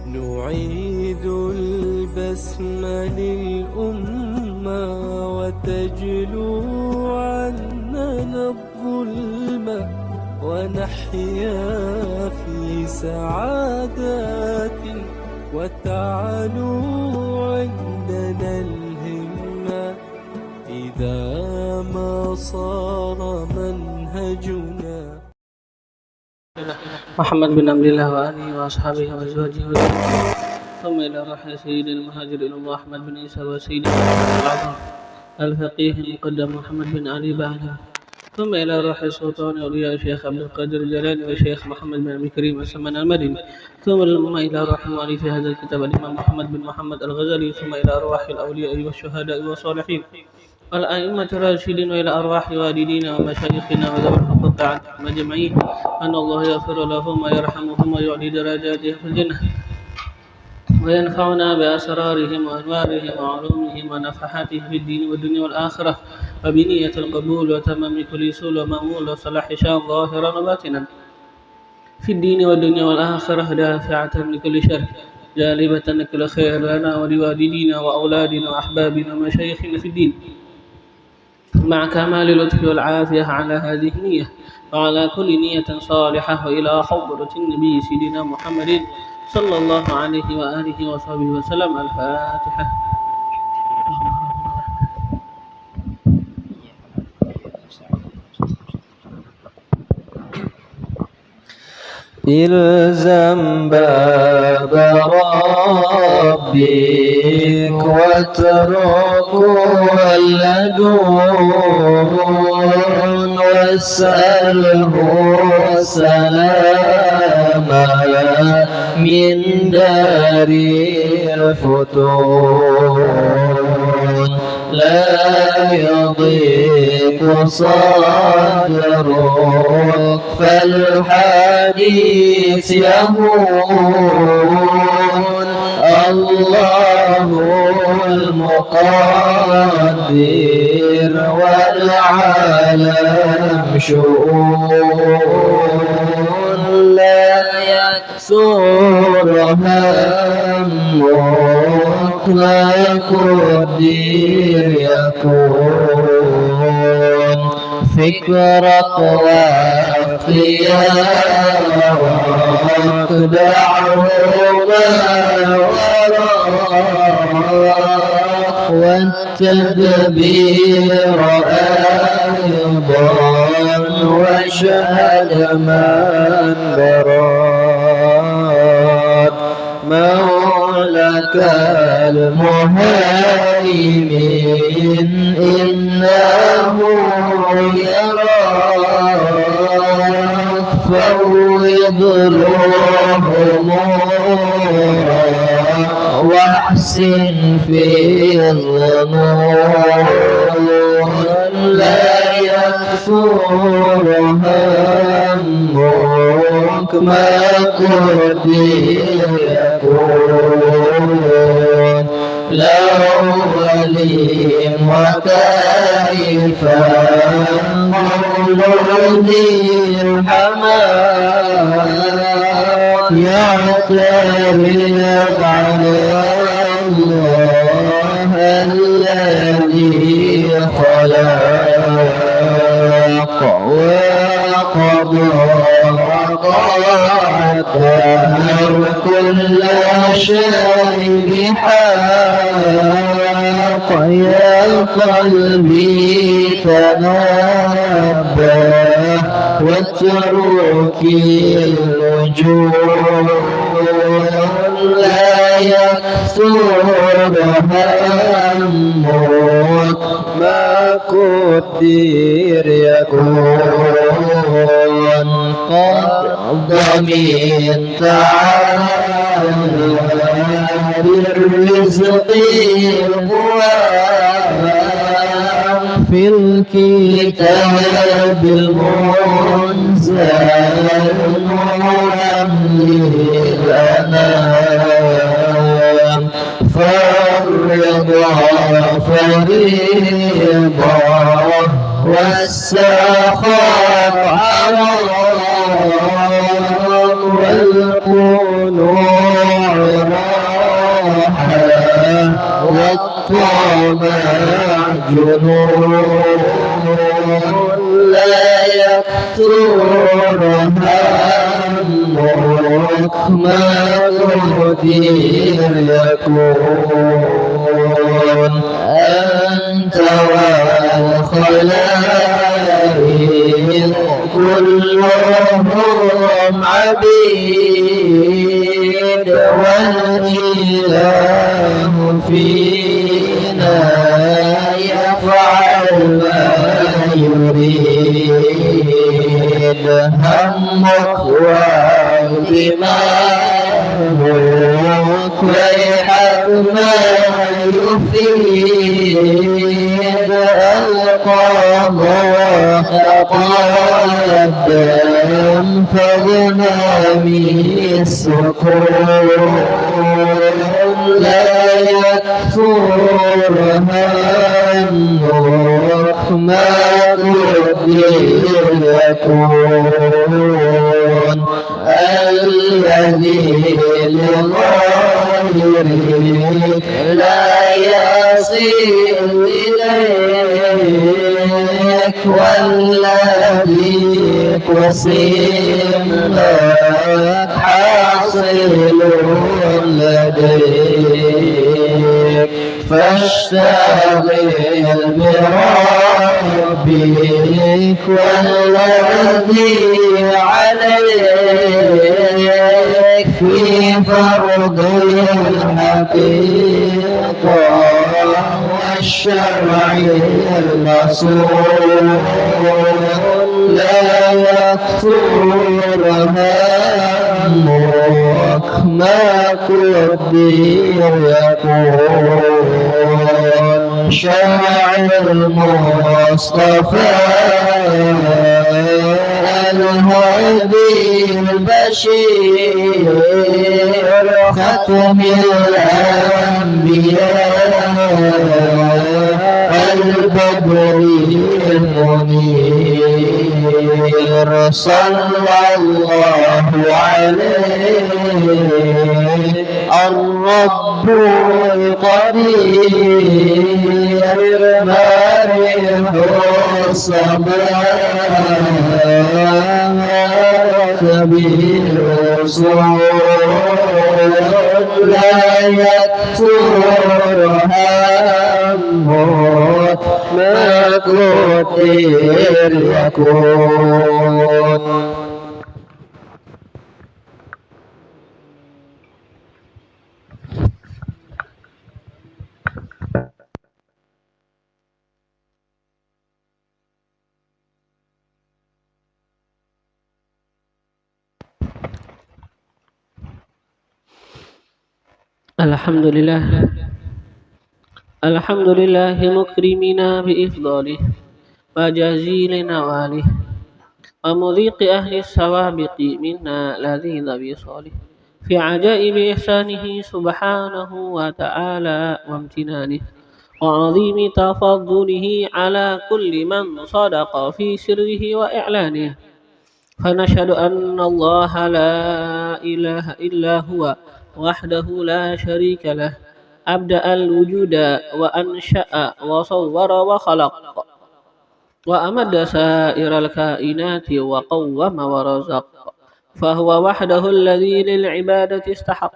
نعيد البسم للأمة وتجلو عننا الظلم ونحيا في سعادات وتعلو عندنا الهمة إذا ما صار منهجنا. محمد بن عبد الله وآله وأصحابه وأزواجه ثم إلى رحل سيد المهاجر إلى الله أحمد بن عيسى وسيد العظم الفقيه المقدم محمد بن علي بعده، ثم إلى رحل سلطان أولياء الشيخ عبد القادر الجيلاني والشيخ محمد بن أبي كريم السمان المدني، ثم إلى رحل مؤلف هذا الكتاب الإمام محمد بن محمد الغزالي، ثم إلى أرواح الأولياء والشهداء والصالحين والأئمة الراشدين وإلى أرواح والدينا ومشايخنا وذوي الحقوق عنهم أجمعين، أن الله يغفر لهم ويرحمهم ويعلي درجاتهم في الجنة وينفعنا بأسرارهم وأنوارهم وعلومهم ونفحاتهم في الدين والدنيا والآخرة، وبنية القبول وتمام كل سول ومأمول وصلاح شان ظاهرا وباطنا في الدين والدنيا والآخرة، دافعة لكل شر جالبة لكل خير لنا ولوالدينا وأولادنا وأحبابنا ومشايخنا في الدين، مع كمال اللطف والعافية على هذه النية وعلى كل نية صالحة، وإلى حضرة النبي سيدنا محمد صلى الله عليه وآله وصحبه وسلم. الفاتحة. إلزم باب ربك واترك ولدون واسأله السلام من دار الفتون، لا يضيق صدرك فالحديث يهون، الله المقدر والعالم شؤون، لا يكسر همك ما قدر يكون، فكرك واختيارك دعوما وراءك، والتدبير أيضا وشهد من براد، مولك المهيمن إنه يراك، فوض له أمورك واحسن في الظنون، لا يكثر همك ما قدر يكون، لو ولي وكيف مولود الحمام يعترض على الله الذي خلق وقضى وقدر كل شيء بحق، يا قلبي تنبه واترك الوجوه، لا يكثر همك ما قدر يكون، قد ضمنت تعالى بالرزق القوام في الكتاب المنزل للأنام، فالرضا فريضة والسخاء حرام والقنوع راحة والطمع جنون لا يكثر همك ما تدير يكون أنت والخلائق كلهم عبيد والإله فينا يفعل ما يريد همك واهتمامك ويحك ما يفيد القضاء تقدم فغنامي السكون لا يكثر همك ما قدر يكون الذي لغيرك لا يصل إليك والذي قسمك حاصل لديك فاشتغل بربك والذي عليك في فرض الحقيقة والشرع المصون لا يكثر همك ما قدر يكون شاعر المصطفى الهادي البشير ختم الأنبياء البدر المنير صلى الله عليه الرب القدير مارح الصباح سبيل لا يكثر همك ما قدر يكون الحمد لله مكرمنا بإفضاله وجزيل نواله ومذيق أهل السوابق منا لذيذ بصاله في عجائب إحسانه سبحانه وتعالى وامتنانه وعظيم تفضله على كل من صدق في سره وإعلانه فنشهد أن الله لا إله إلا هو وحده لا شريك له أبدأ الوجود وأنشأ وصور وخلق وأمد سائر الكائنات وقوم ورزق فهو وحده الذي للعبادة استحق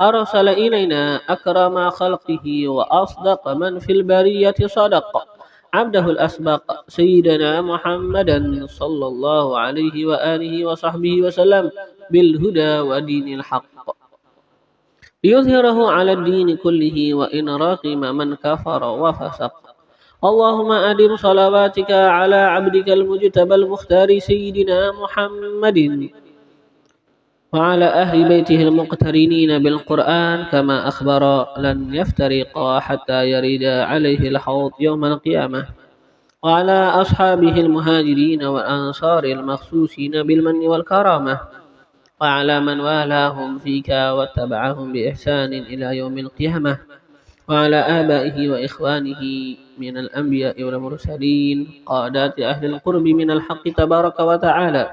أرسل إلينا أكرم خلقه وأصدق من في البرية صدق عبده الأسبق سيدنا محمدا صلى الله عليه وآله وصحبه وسلم بالهدى ودين الحق ليظهره على الدين كله وإن رغم من كفر وفسق اللهم أدم صلواتك على عبدك المجتبى المختار سيدنا محمد وعلى أهل بيته المقترنين بالقرآن كما أخبر لن يفترقا حتى يرد عليه الحوض يوم القيامة وعلى أصحابه المهاجرين والأنصار المخصوصين بالمن والكرامة وعلى من والاهم فيك واتبعهم بإحسان إلى يوم القيامة وعلى آبائه وإخوانه من الأنبياء والمرسلين قادات أهل القرب من الحق تبارك وتعالى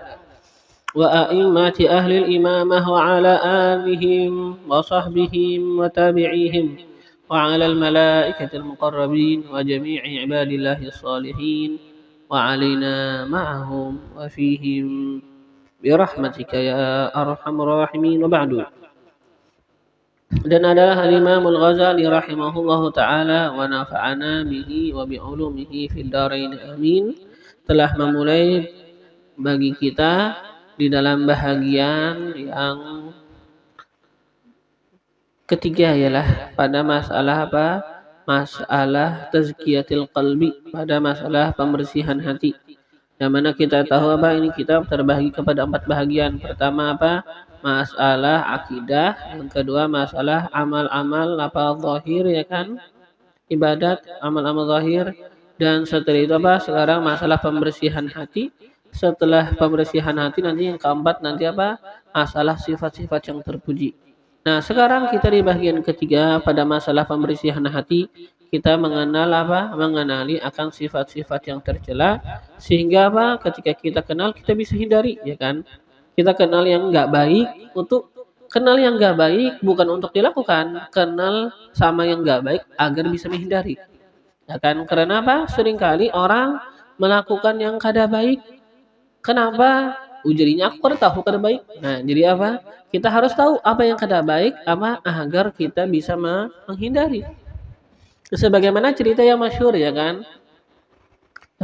وأئمة أهل الإمامة وعلى آلهم وصحبهم وتابعيهم وعلى الملائكة المقربين وجميع عباد الله الصالحين وعلينا معهم وفيهم برحمتك يا أرحم الراحمين. وبعد. Dan adalah Al-Imam Al-Ghazali rahimahullahu ta'ala wa nafa'ana bihi wa bi'ulumihi fid darain amin telah memulai bagi kita di dalam bahagian yang ketiga ialah pada masalah apa? Masalah tazkiyatil qalbi, pada masalah pembersihan hati. Yang mana kita tahu apa ini kitab terbagi kepada 4 bahagian. Pertama apa? Masalah akidah, yang kedua masalah amal-amal apa zahir ya kan, ibadat, amal-amal zahir, dan setelah itu apa? Sekarang masalah pembersihan hati. Setelah pembersihan hati nanti yang keempat nanti apa? Masalah sifat-sifat yang terpuji. Nah, sekarang kita di bagian ketiga pada masalah pembersihan hati, kita mengenal apa? Mengenali akan sifat-sifat yang tercela sehingga apa? Ketika kita kenal kita bisa hindari ya kan? Kita kenal yang enggak baik untuk kenal yang enggak baik bukan untuk dilakukan, kenal sama yang enggak baik agar bisa menghindari. Ya kan? Karena apa? Seringkali orang melakukan yang kada baik. Kenapa? Ujurinya aku kada tahu kada baik. Nah, jadi apa? Kita harus tahu apa yang kada baik apa agar kita bisa menghindari. Sebagaimana cerita yang masyhur ya kan?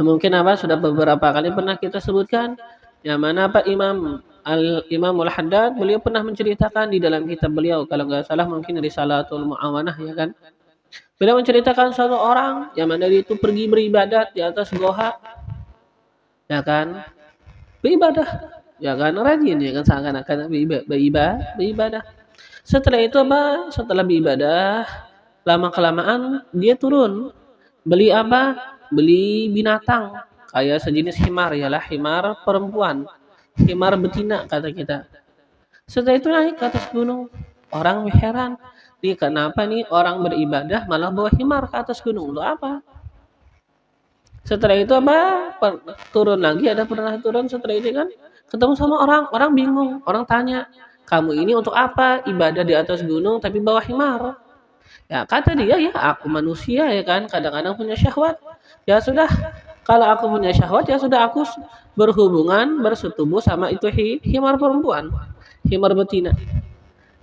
Nah, mungkin apa sudah beberapa kali pernah kita sebutkan yang mana apa Imam Al-Haddad beliau pernah menceritakan di dalam kitab beliau kalau nggak salah mungkin Risalatul Mu'awanah ya kan. Beliau menceritakan satu orang yang mana dia itu pergi beribadat di atas goa ya kan. Beribadah ya kan rajin ya kan seakan-akan beribadah. Setelah itu apa? Setelah beribadah lama kelamaan dia turun beli apa? Beli binatang kayak sejenis himar ialah himar perempuan. Himar betina kata kita. Setelah itu naik ke atas gunung. Orang heran. Nih kenapa nih orang beribadah malah bawa himar ke atas gunung? Untuk apa? Setelah itu apa? Turun lagi ada pernah turun setelah itu kan. Ketemu sama orang bingung. Orang tanya, kamu ini untuk apa? Ibadah di atas gunung tapi bawa himar. Ya kata dia ya aku manusia ya kan. Kadang-kadang punya syahwat. Ya sudah. Kalau aku punya syahwat ya sudah aku berhubungan bersetubuh sama itu himar perempuan, himar betina.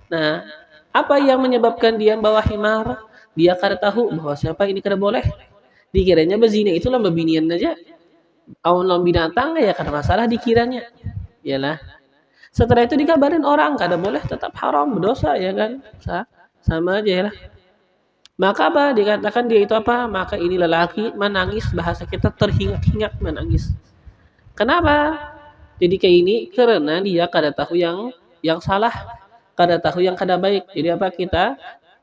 Nah, apa yang menyebabkan dia bawa himar? Dia kada tahu bahwa siapa ini kada boleh. Dikiranya bezina itu lomba binian aja. Awan lomba binatang ya kada masalah dikiranya. Yalah. Setelah itu dikabarin orang kada boleh tetap haram berdosa ya kan? Sama aja lah. Maka apa dikatakan dia itu apa? Maka ini lelaki menangis, bahasa kita terhinggap-hinggap menangis. Kenapa? Jadi kayak ini karena dia kada tahu yang salah, kada tahu yang kada baik. Jadi apa kita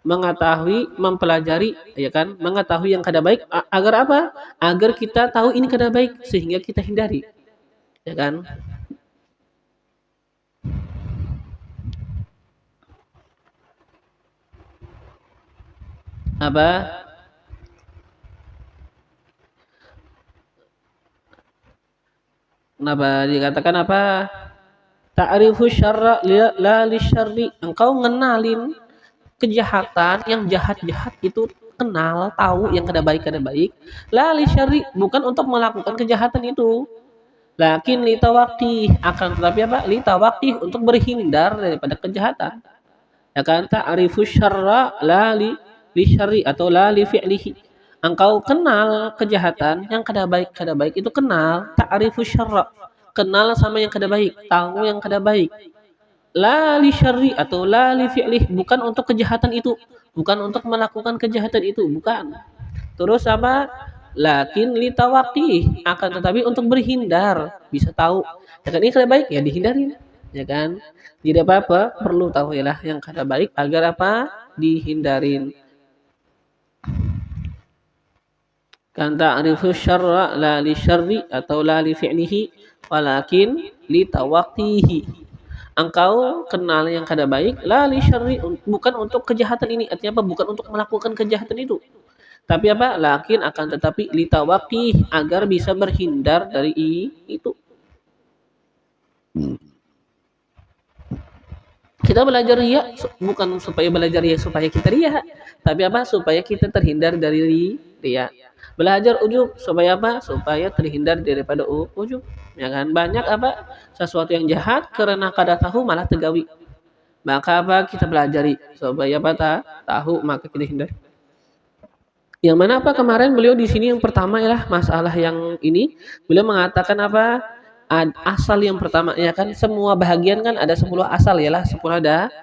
mengetahui, mempelajari ya kan, mengetahui yang kada baik agar apa? Agar kita tahu ini kada baik sehingga kita hindari. Ya kan? Apa? Kenapa dikatakan apa? Ta'rifu syarra la lisyarri. Engkau ngenalin kejahatan yang jahat-jahat itu kenal, tahu yang kada baik. La lisyarri bukan untuk melakukan kejahatan itu. Lakin litawaqi akan tetapi apa? Litawaqi untuk berhindar daripada kejahatan. Ya kan? Ta'rifu syarra la lisyarri atau la li fi'lihi. Engkau kenal kejahatan yang kada baik itu kenal, ta'rifu syarra. Kenal sama yang kada baik, tahu yang kada baik. La li syarri atau la li fi'lih bukan untuk kejahatan itu, bukan untuk melakukan kejahatan itu, bukan. Terus apa? Lakin li tawaqi akan tetapi untuk berhindar, bisa tahu. Ya kan ini kada baik ya dihindarin, ya kan? Jadi apa perlu tahu yalah yang kada baik agar apa? Dihindarin. Kan ta'rifu syarra la li syarri atau la li fi'lihi walakin li tawaqqihi. Engkau kenal yang kada baik la li syarri bukan untuk kejahatan ini. Artinya apa? Bukan untuk melakukan kejahatan itu. Tapi apa? Lakin akan tetapi litawaqih agar bisa berhindar dari itu. Kita belajar riya bukan supaya belajar riya supaya kita riya, tapi apa? Supaya kita terhindar dari riya. Belajar ujub supaya apa? Supaya terhindar daripada ujub. Ya kan? Banyak apa? Sesuatu yang jahat karena kada tahu malah tegawi. Maka apa? Kita pelajari supaya apa? Tahu maka kita hindari. Yang mana apa kemarin beliau di sini yang pertama ialah masalah yang ini beliau mengatakan apa? Asal yang pertama ya kan semua bahagian kan ada 10 asal ialah 10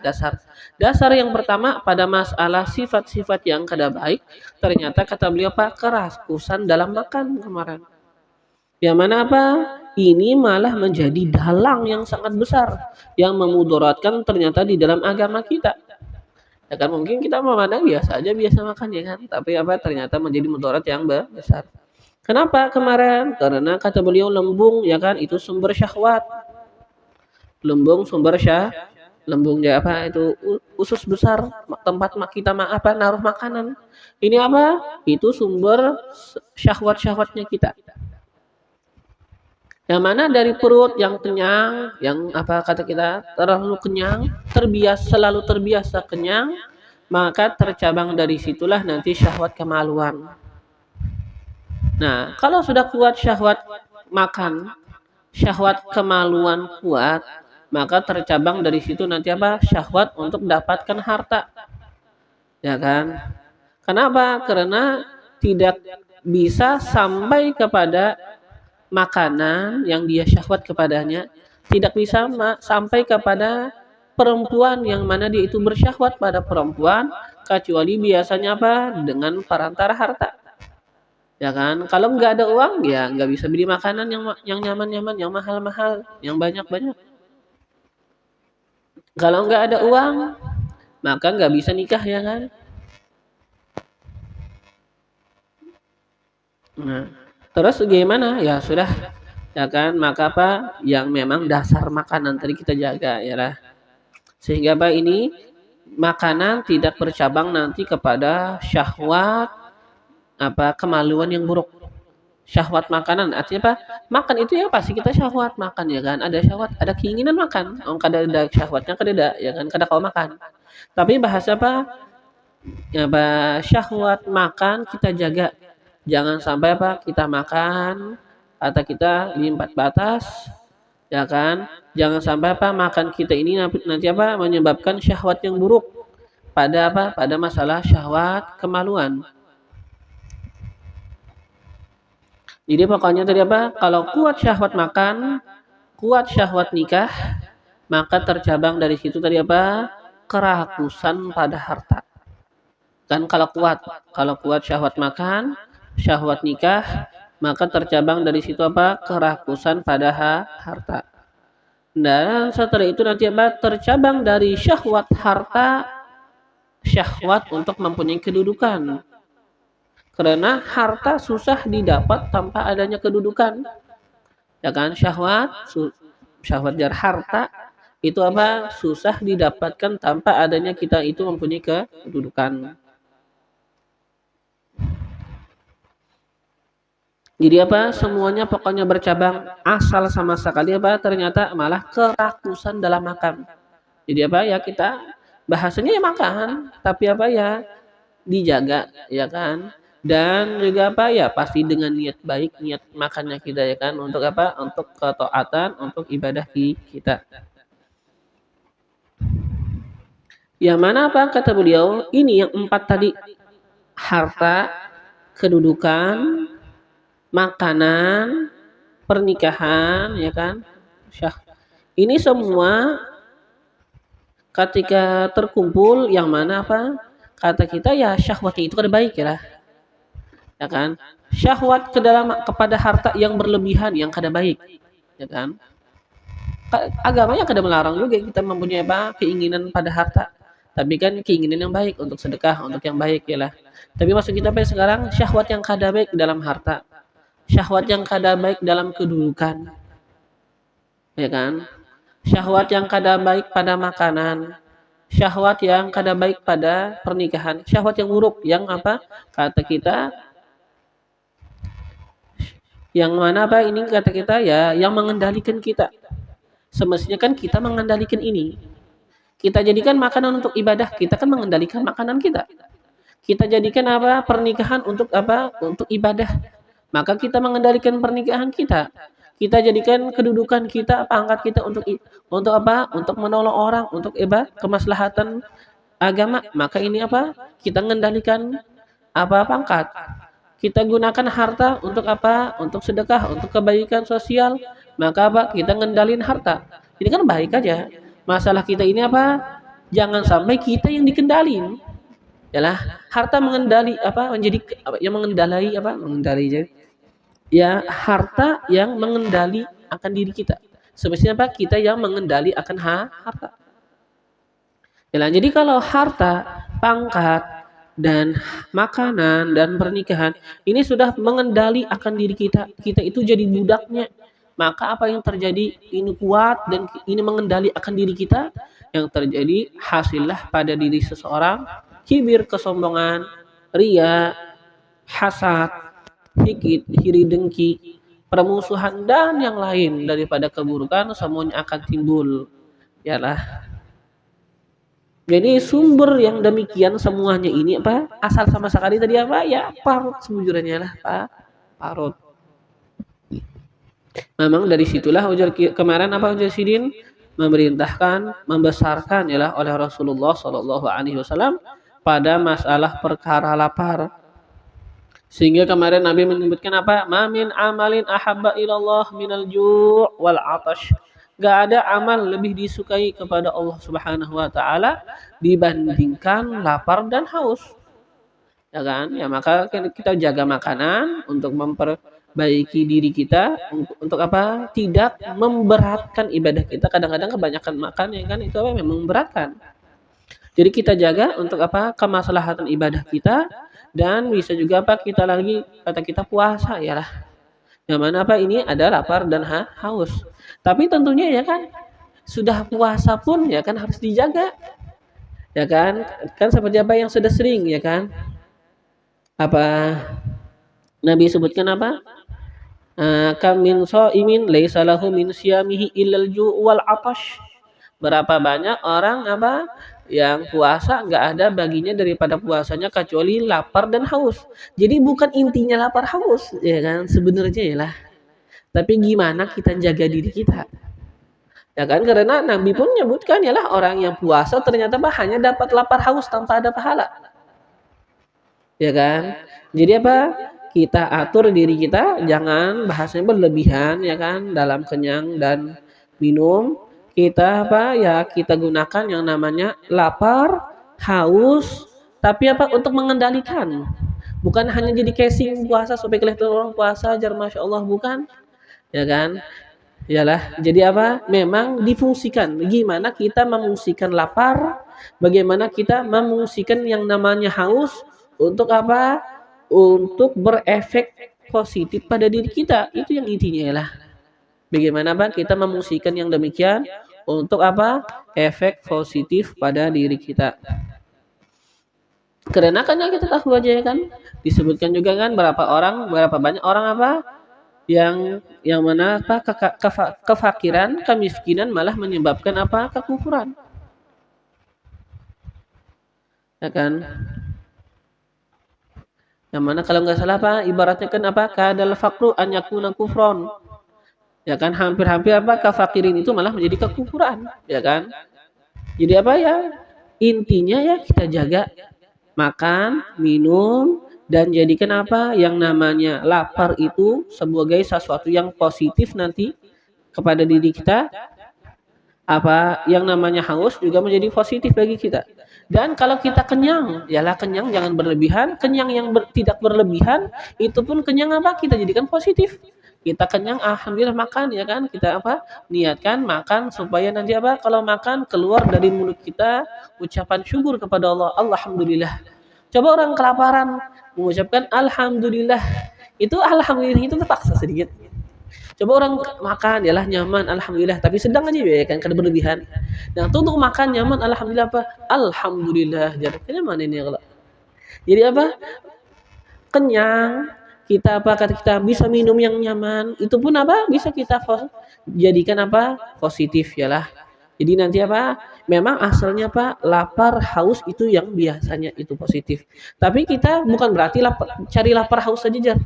dasar. Dasar yang pertama pada masalah sifat-sifat yang kada baik ternyata kata beliau apa? Kerakusan dalam makan kemarin. Yang mana apa? Ini malah menjadi dalang yang sangat besar yang memudaratkan ternyata di dalam agama kita. Ya kan mungkin kita memandang biasa aja biasa makan ya kan, tapi apa ternyata menjadi mudarat yang besar. Kenapa kemarin? Karena kata beliau lembung ya kan itu sumber syahwat. Lembung sumber lembung ya apa itu usus besar tempat kita apa naruh makanan. Ini apa? Itu sumber syahwat-syahwatnya kita. Yang mana dari perut yang kenyang, yang apa kata kita terlalu kenyang, selalu terbiasa kenyang, maka tercabang dari situlah nanti syahwat kemaluan. Nah, kalau sudah kuat syahwat makan, syahwat kemaluan kuat, maka tercabang dari situ nanti apa? Syahwat untuk dapatkan harta. Ya kan? Kenapa? Karena tidak bisa sampai kepada makanan yang dia syahwat kepadanya, tidak bisa sampai kepada perempuan yang mana dia itu bersyahwat pada perempuan kecuali biasanya apa? Dengan perantara harta. Ya kan? Kalau nggak ada uang ya nggak bisa beli makanan yang nyaman-nyaman, yang mahal-mahal, yang banyak-banyak. Kalau nggak ada uang maka nggak bisa nikah ya kan? Nah, terus gimana? Ya sudah, ya kan? Maka apa? Yang memang dasar makanan tadi kita jaga ya lah. Sehingga apa ini makanan tidak bercabang nanti kepada syahwat apa kemaluan yang buruk. Syahwat makanan artinya apa? Makan itu ya pasti kita syahwat makan ya kan? Ada syahwat, ada keinginan makan. Oh, kada ada syahwatnya kada ada ya kan? Kada kau makan. Tapi bahasa apa? Ya, syahwat makan kita jaga. Jangan sampai apa kita makan atau kita limpat batas ya kan jangan sampai apa makan kita ini nanti apa menyebabkan syahwat yang buruk pada apa pada masalah syahwat kemaluan. Jadi pokoknya tadi apa kalau kuat syahwat makan kuat syahwat nikah maka tercabang dari situ tadi apa kerakusan pada harta kan kalau kuat syahwat makan syahwat nikah maka tercabang dari situ apa kerakusan pada harta dan setelah itu nanti apa tercabang dari syahwat harta syahwat untuk mempunyai kedudukan karena harta susah didapat tanpa adanya kedudukan ya kan syahwat dari harta itu apa susah didapatkan tanpa adanya kita itu mempunyai kedudukan. Jadi apa? Semuanya pokoknya bercabang asal sama sekali apa? Ternyata malah kerakusan dalam makan. Jadi apa ya kita bahasanya ya makan, tapi apa ya dijaga ya kan? Dan juga apa ya pasti dengan niat baik, niat makannya kita ya kan untuk apa? Untuk ketaatan, untuk ibadah kita. Yang mana apa kata beliau? Ini yang 4 tadi. Harta, kedudukan, makanan, pernikahan, ya kan? Ini semua ketika terkumpul yang mana apa? Kata kita ya syahwatnya itu kada baik ya lah. Ya kan? Syahwat kepada harta yang berlebihan yang kada baik. Ya kan? Agamanya kada melarang juga kita mempunyai apa? Keinginan pada harta. Tapi kan keinginan yang baik untuk sedekah, untuk yang baik ya lah. Tapi maksud kita apa sekarang syahwat yang kada baik dalam harta. Syahwat yang kada baik dalam kedudukan. Ya kan? Syahwat yang kada baik pada makanan. syahwat yang kada baik pada pernikahan, syahwat yang buruk yang apa kata kita, yang mana apa ini kata kita ya yang mengendalikan kita. Semestinya kan kita mengendalikan ini. Kita jadikan makanan untuk ibadah, kita kan mengendalikan makanan kita. Kita jadikan apa pernikahan untuk apa? Untuk ibadah. Maka kita mengendalikan pernikahan kita. Kita jadikan kedudukan kita, pangkat kita untuk apa? Untuk menolong orang, untuk kemaslahatan agama. Maka ini apa? Kita mengendalikan apa pangkat. Kita gunakan harta untuk apa? Untuk sedekah, untuk kebaikan sosial. Maka apa? Kita ngendalin harta. Ini kan baik aja. Masalah kita ini apa? Jangan sampai kita yang dikendalin. Yalah, harta mengendali apa? Menjadi yang mengendalai apa? Mengendali jadi. Ya, harta yang mengendali akan diri kita. Semestinya apa? Kita yang mengendali akan harta. Yalah, jadi kalau harta, pangkat, dan makanan dan pernikahan ini sudah mengendali akan diri kita, kita itu jadi budaknya, maka apa yang terjadi ini kuat dan ini mengendali akan diri kita, yang terjadi hasillah pada diri seseorang kibir, kesombongan, ria, hasad, hikit, iri dengki, permusuhan dan yang lain daripada keburukan semuanya akan timbul. Yalah, jadi sumber yang demikian semuanya ini apa? Asal sama sekali tadi apa? Ya parut sebujurnya lah, Pak. Parut. Memang dari situlah ujar kemarin apa ujar Sidin memerintahkan, membesarkan ialah oleh Rasulullah Shallallahu Alaihi Wasallam pada masalah perkara lapar. Sehingga kemarin Nabi menyebutkan apa? Mamin amalin ahabba ilallah minal ju' wal atash. Gak ada amal lebih disukai kepada Allah Subhanahu wa taala dibandingkan lapar dan haus. Ya kan? Ya maka kita jaga makanan untuk memperbaiki diri kita untuk apa? Tidak memberatkan ibadah kita. Kadang-kadang kebanyakan makan ya kan itu apa memang memberatkan. Jadi kita jaga untuk apa? Kemaslahatan ibadah kita dan bisa juga apa? Kita lagi kata kita puasa ya lah. Yang mana apa ini ada lapar dan haus. Tapi tentunya ya kan sudah puasa pun ya kan harus dijaga. Ya kan? Kan seperti apa yang sudah sering ya kan? Apa Nabi sebutkan apa? Kam min shaimin laisa lahu min siyamihi illal ju' wal 'atash. Berapa banyak orang apa yang puasa nggak ada baginya daripada puasanya kecuali lapar dan haus. Jadi bukan intinya lapar haus ya kan sebenarnya ya lah. Tapi gimana kita jaga diri kita? Ya kan karena Nabi pun menyebutkan ialah orang yang puasa ternyata hanya dapat lapar haus tanpa ada pahala. Ya kan? Jadi apa? Kita atur diri kita jangan bahasanya berlebihan ya kan dalam kenyang dan minum. Kita apa ya kita gunakan yang namanya lapar, haus, tapi apa untuk mengendalikan. Bukan hanya jadi casing puasa supaya kelihatan orang puasa ajar masya Allah bukan. Ya kan? Iyalah, jadi apa? Memang difungsikan. Gimana kita memungsikan lapar? Bagaimana kita memungsikan yang namanya haus untuk apa? Untuk berefek positif pada diri kita. Itu yang intinya lah. Bagaimana apa? Kita memungsikan yang demikian untuk apa? Efek positif pada diri kita. Karena kan yang kita tahu aja ya kan. Disebutkan juga kan berapa banyak orang apa? Yang mana apa kefakiran, kemiskinan malah menyebabkan apa kekufuran. Ya kan? Yang mana kalau nggak salah apa ibaratnya kan apa kadal faqru an yakuna kufron. Ya kan hampir-hampir apa kefakirin itu malah menjadi kekufuran, ya kan? Jadi apa ya? Intinya ya kita jaga makan, minum dan jadikan apa yang namanya lapar itu sebagai sesuatu yang positif nanti kepada diri kita. Apa yang namanya haus juga menjadi positif bagi kita. Dan kalau kita kenyang, yalah kenyang jangan berlebihan. Kenyang yang tidak berlebihan itu pun kenyang apa kita jadikan positif. Kita kenyang alhamdulillah makan ya kan. Kita apa niatkan makan supaya nanti apa kalau makan keluar dari mulut kita ucapan syukur kepada Allah. Alhamdulillah. Coba orang kelaparan mengucapkan alhamdulillah. Itu alhamdulillah itu terpaksa sedikit. Coba orang makan yalah nyaman alhamdulillah tapi sedang aja ya kan kada berlebihan. Nah, tuh untuk makan nyaman alhamdulillah apa? Alhamdulillah. Jadi mana ini kalau. Jadi apa? Kenyang, kita apa kata kita bisa minum yang nyaman, itu pun apa? Bisa kita jadikan apa? Positif yalah. Jadi nanti apa? Memang asalnya apa? Lapar, haus itu yang biasanya itu positif. Tapi kita bukan berarti cari lapar haus saja jar.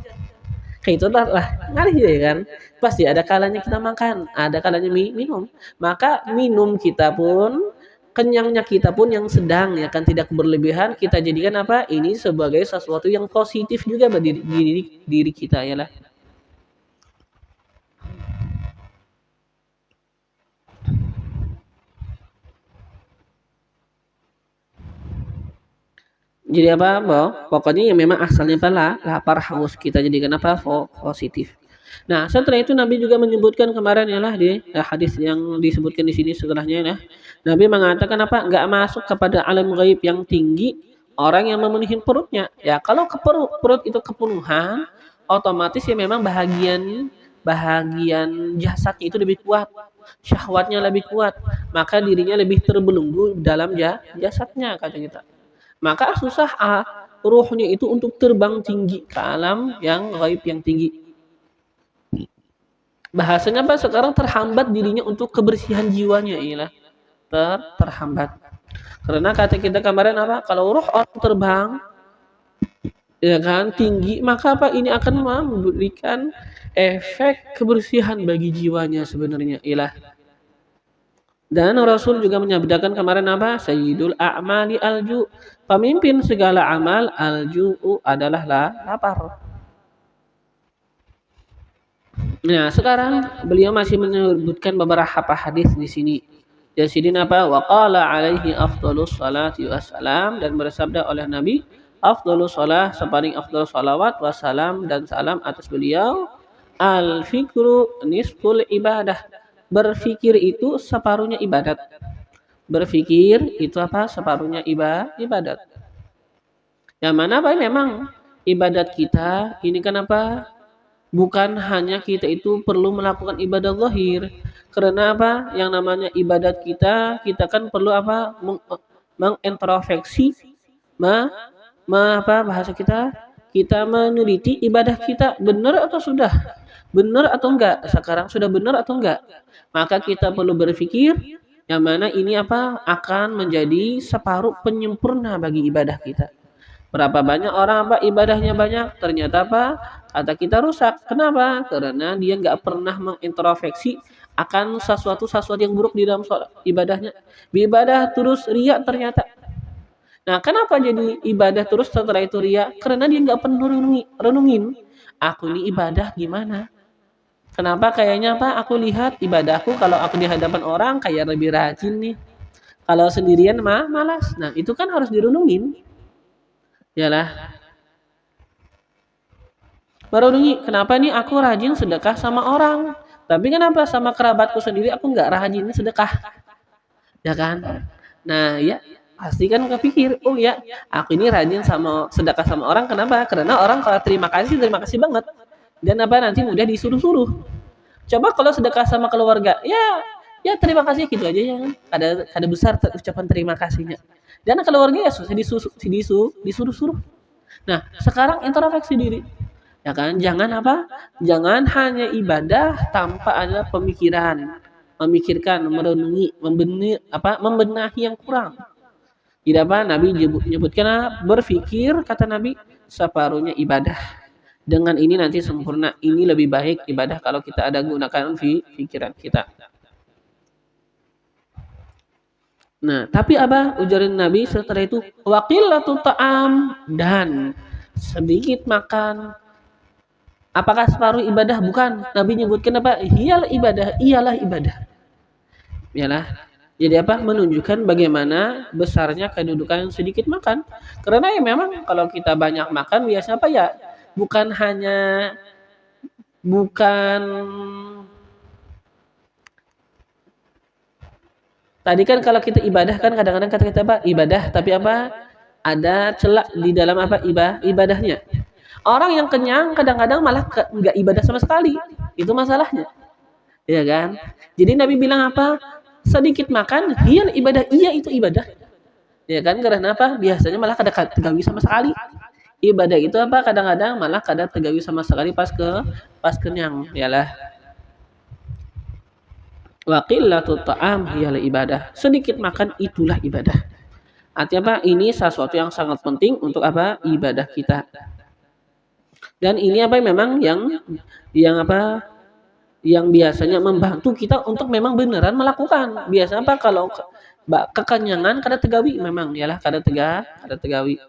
Kayak itu lah, ngalir ya kan. Pasti ada kalanya kita makan, ada kalanya minum. Maka minum kita pun kenyangnya kita pun yang sedang ya kan tidak berlebihan kita jadikan apa ini sebagai sesuatu yang positif juga bagi diri kita ya lah. Jadi apa, pokoknya yang memang asalnya apa lapar haus kita jadikan apa positif. Nah, setelah itu Nabi juga menyebutkan kemarin ya lah di hadis yang disebutkan di sini setelahnya ya. Nabi mengatakan apa? Enggak masuk kepada alam gaib yang tinggi orang yang memenuhi perutnya. Ya, kalau ke perut itu kepenuhan, otomatis ya memang bahagian jasadnya itu lebih kuat. Syahwatnya lebih kuat, maka dirinya lebih terbelenggu dalam jasadnya kata kita. Maka susah ruhnya itu untuk terbang tinggi ke alam yang gaib yang tinggi. Bahasanya apa? Sekarang terhambat dirinya untuk kebersihan jiwanya ialah terhambat. Karena kata kita kemarin apa? Kalau ruh orang terbang ya kan tinggi, maka apa ini akan memberikan efek kebersihan bagi jiwanya sebenarnya ialah. Dan Rasul juga menyabdakan kemarin apa? Sayyidul a'mali alju. Pemimpin segala amal alju'u adalah lapar. Nah, sekarang beliau masih menyebutkan beberapa hadis di sini. Di sini apa? Wa qala alaihi afdhalus salati wassalam dan bersabda oleh Nabi, afdhalus shalah sepaling afdhal salawat wassalam dan salam atas beliau, al fikru nisful ibadah. Berfikir itu separuhnya ibadat. Berfikir itu apa? Separuhnya ibadat. Yang mana apa? Memang ibadat kita ini kan apa? Bukan hanya kita itu perlu melakukan ibadah zahir. Karena apa? Yang namanya ibadat kita kan perlu apa? Mengintrospeksi, apa bahasa kita? Kita meneliti ibadah kita benar atau sudah? Benar atau enggak? Sekarang sudah benar atau enggak? Maka kita perlu berpikir yang mana ini apa akan menjadi separuh penyempurna bagi ibadah kita. Berapa banyak orang apa ibadahnya banyak, ternyata apa kata kita rusak. Kenapa? Karena dia nggak pernah mengintrospeksi akan sesuatu yang buruk di dalam ibadahnya. Ibadah terus riya ternyata. Nah, kenapa jadi ibadah terus setelah itu riya? Karena dia nggak pernah renungin. Aku ini ibadah gimana? Kenapa kayaknya apa? Aku lihat ibadahku kalau aku di hadapan orang kayak lebih rajin nih. Kalau sendirian malas. Nah, itu kan harus direnungin. Yalah. Merenungi, kenapa nih aku rajin sedekah sama orang? Tapi kenapa sama kerabatku sendiri aku nggak rajin sedekah? Ya kan? Nah, ya pasti kan kepikir, oh ya, aku ini rajin sama sedekah sama orang. Kenapa? Karena orang kalau terima kasih banget. Dan apa nanti mudah disuruh-suruh. Coba kalau sedekah sama keluarga, ya terima kasih gitu aja ya kan. Ada besar ucapan terima kasihnya. Dan keluarga ya susah disuruh-suruh. Nah, sekarang introspeksi diri. Ya kan? Jangan apa? Jangan hanya ibadah tanpa ada pemikiran, memikirkan, merenungi, membenahi yang kurang. Tidak apa? Nabi menyebutkan berpikir kata Nabi separuhnya ibadah. Dengan ini nanti sempurna. Ini lebih baik ibadah kalau kita ada gunakan pikiran kita. Nah, tapi apa ujaran Nabi setelah itu? Waqillatu ta'am dan sedikit makan. Apakah separuh ibadah? Bukan. Nabi nyebutkan apa? Ialah ibadah. Yalah. Jadi apa? Menunjukkan bagaimana besarnya kedudukan sedikit makan. Karena ya memang kalau kita banyak makan biasanya apa ya? Bukan tadi kan kalau kita ibadah kan kadang-kadang kata kita apa? Ibadah tapi apa? Ada celak di dalam apa? Ibadahnya. Orang yang kenyang kadang-kadang malah nggak ibadah sama sekali. Itu masalahnya. Ya kan? Jadi Nabi bilang apa? Sedikit makan, iya ibadah, iya itu ibadah. Ya kan? Karena apa? Biasanya malah kada tegawi sama sekali. Ibadah itu apa? Kadang-kadang malah kada tegawi sama sekali pas kenyang, yalah. Wa qillatut ta'am hiya ibadah. Sedikit makan itulah ibadah. Artinya apa? Ini sesuatu yang sangat penting untuk apa? Ibadah kita. Dan ini apa memang yang apa? Yang biasanya membantu kita untuk memang beneran melakukan. Biasanya apa kalau kekenyangan kada tegawi memang yalah kada tegawi.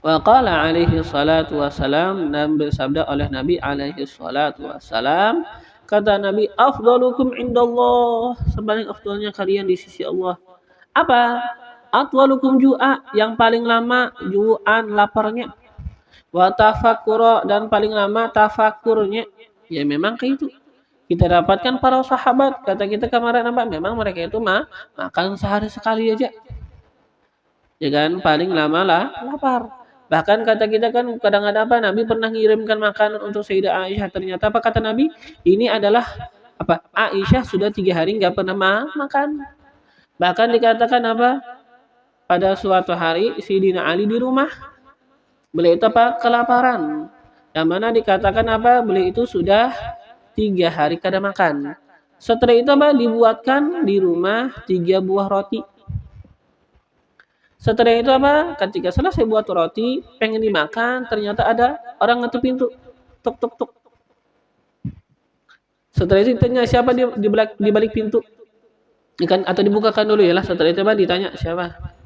Wa qala alaihi salatu wassalam, dan bersabda oleh Nabi alaihi salatu wassalam, kata Nabi, afdalukum indallah, sepaling afdalnya kalian di sisi Allah. Apa? Atwalukum ju'a, yang paling lama ju'an laparnya. Wa tafakkura, dan paling lama tafakurnya. Ya memang kayak itu. Kita dapatkan para sahabat, kata kita kemarin apa? Memang mereka itu makan sehari sekali aja. Ya kan? Paling lama lah lapar. Bahkan kata kita kan kadang-kadang apa? Nabi pernah ngirimkan makanan untuk Sayyidah Aisyah. Ternyata apa kata Nabi? Ini adalah apa? Aisyah sudah 3 hari nggak pernah makan. Bahkan dikatakan apa? Pada suatu hari Sayyidina Ali di rumah, beliau itu apa? Kelaparan. Yang mana dikatakan apa? Beliau itu sudah 3 hari kada makan. Setelah itu apa? Dibuatkan di rumah 3 buah roti. Setelah itu apa? Ketika selesai buat roti, pengen dimakan, ternyata ada orang ngetuk pintu. Tuk tuk tuk. Setelah itu ditanya siapa di balik pintu. Ikan atau dibukakan dulu ya lah. Setelah itu apa? Ditanya siapa.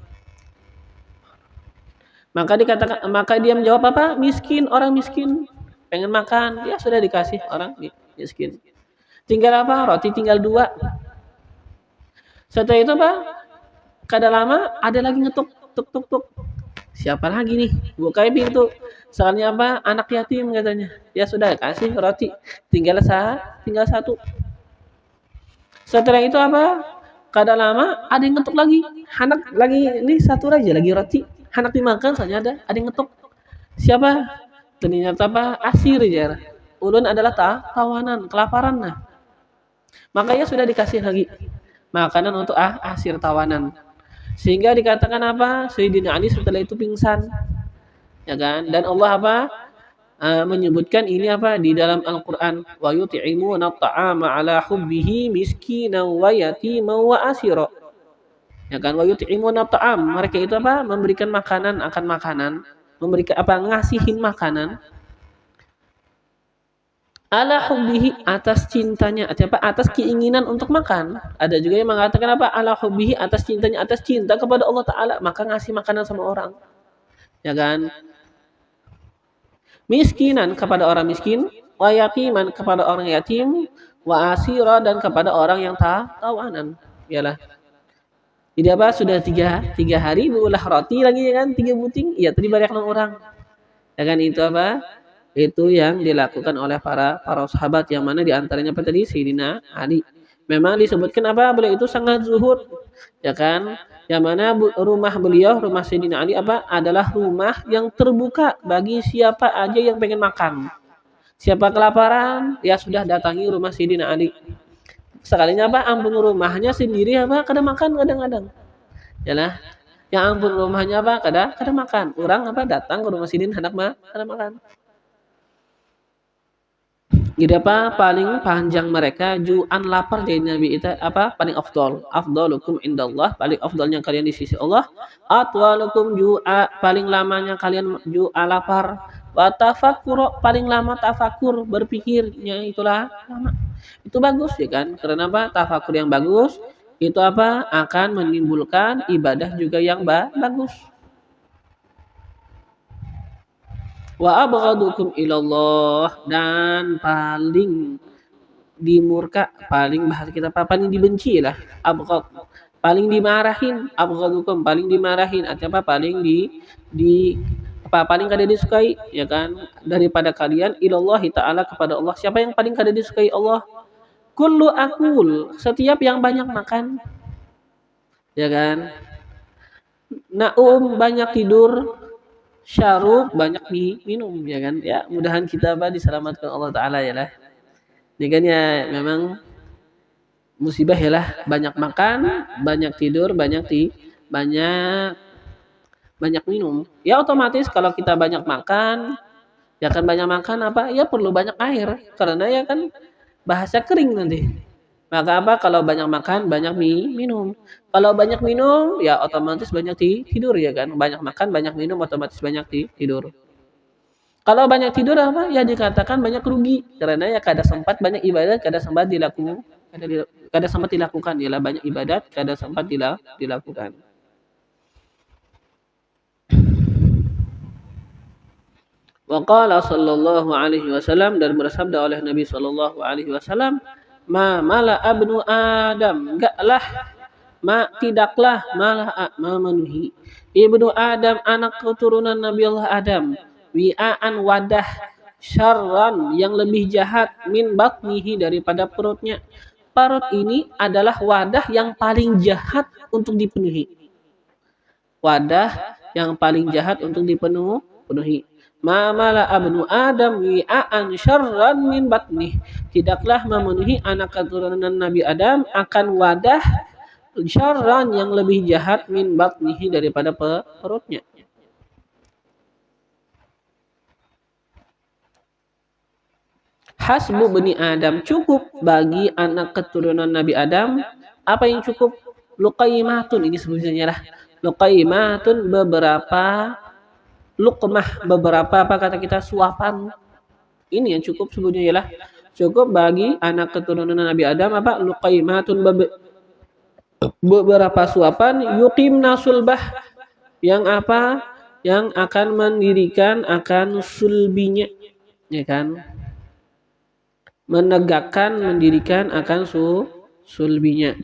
Maka dia menjawab apa? Miskin, orang miskin. Pengen makan, ya sudah dikasih orang miskin. Tinggal apa? Roti tinggal 2. Setelah itu apa? Kada lama ada lagi ngetuk tuk tuk tuk. Siapa lagi nih? Buka pintu. Soalnya apa? Anak yatim katanya. Ya sudah kasih roti. Tinggal 1. Setelah itu apa? Kada lama ada yang ngetuk lagi. Anak lagi ini 1 aja lagi roti. Anak dimakan soalnya ada yang ngetuk. Siapa? Ternyata apa? Asir ya. Ulun adalah tawanan, kelaparan nah. Makanya sudah dikasih lagi makanan untuk asir tawanan. Sehingga dikatakan apa? Sayyidina Ali setelah itu pingsan. Ya kan? Dan Allah apa? Menyebutkan ini apa di dalam Al-Qur'an, wa yut'imuna at'ama 'ala hubbihi miskinan wa yatiman wa asira. Ya kan? Wa yut'imuna at'am, mereka itu apa? Memberikan makanan akan makanan, memberikan apa? Ngasihin makanan ala hubbihi, atas cintanya, apa? Atas keinginan untuk makan. Ada juga yang mengatakan apa? Ala hubbihi, atas cintanya, atas cinta kepada Allah Ta'ala, maka ngasih makanan sama orang. Ya kan? Miskinan kepada orang miskin, wa yatiman kepada orang yatim, wa asira, dan kepada orang yang tawanan. Yalah. Jadi apa? Sudah 3 hari berulah roti lagi ya kan? 3 buting. Ya tadi banyak orang. Ya kan itu apa? Itu yang dilakukan oleh para sahabat, yang mana diantaranya apa tadi? Sayyidina Ali. Memang disebutkan apa? Beliau itu sangat zuhud, ya kan? Yang mana rumah beliau, rumah Sayyidina Ali apa? Adalah rumah yang terbuka bagi siapa aja yang pengen makan. Siapa kelaparan, ya sudah datangi rumah Sayyidina Ali. Sekalinya apa? Ampun rumahnya sendiri apa? Kada makan kadang-kadang. Yalah. Yang ampun rumahnya apa? Kada makan. Orang apa? Datang ke rumah Sayyidina hendak kada makan. Jadi apa? Paling panjang mereka ju'an lapar dari Nabi itu apa? Paling afdalukum indallah, paling afdalnya kalian di sisi Allah. Atwalukum ju'a, paling lamanya kalian ju'a lapar. Wa tafakkuru, paling lama tafakur, berpikirnya itulah lama. Itu bagus ya kan? Karena apa? Tafakur yang bagus itu apa? Akan menimbulkan ibadah juga yang bagus. Wa abghadukum ilallah, dan paling dimurka, paling bahasa kita apa? Paling dibenci lah. Abghad, paling dimarahin. Abghadukum, paling dimarahin. Artinya apa? Paling paling kada disukai ya kan? Daripada kalian ilallah ta'ala, kepada Allah. Siapa yang paling kada disukai Allah? Kullu akul, setiap yang banyak makan. Ya kan? Naum, banyak tidur. syarub banyak minum ya kan. Ya, mudahan kita diselamatkan Allah taala ya lah. Ini kan ya memang musibah ya lah, banyak makan, banyak tidur, banyak banyak minum. Ya otomatis kalau kita banyak makan, ya kan banyak makan apa? Ya perlu banyak air karena ya kan bahasa kering nanti. Maka apa kalau banyak makan, banyak minum. Kalau banyak minum, ya otomatis banyak tidur ya kan. Banyak makan, banyak minum, otomatis banyak tidur. Kalau banyak tidur apa? Ya dikatakan banyak rugi. Karena ya kada sempat banyak ibadat, kada sempat dilakukan, kada sempat dilakukan. Ialah banyak ibadat, kada sempat dilakukan. Waqala sallallahu alaihi wasallam, dan bersabda oleh Nabi sallallahu alaihi wasallam, ma mala abnu Adam, tidaklah malah memenuhi ibnu Adam, anak keturunan Nabi Allah Adam, wi'aan wadah, syarran yang lebih jahat, min batnihi daripada perutnya. Perut ini adalah wadah yang paling jahat untuk dipenuhi. Wadah yang paling jahat untuk dipenuhi. Ma mala abnu Adam wi'aan syarran min batnih. Tidaklah memenuhi anak keturunan Nabi Adam akan wadah syarran yang lebih jahat min batnihi daripada perutnya. Hasbu bani Adam, cukup bagi anak keturunan Nabi Adam. Apa yang cukup? Luqaimatun, ini sebenarnya lah. Luqaimatun, beberapa luqmah, beberapa apa kata kita suapan. Ini yang cukup sebetulnya lah. Cukup bagi anak keturunan Nabi Adam apa? Luqaimatun, beberapa suapan, yuqimna sulbah, yang apa? Yang akan mendirikan akan sulbinya, ya kan? Menegakkan, mendirikan akan sulbinya.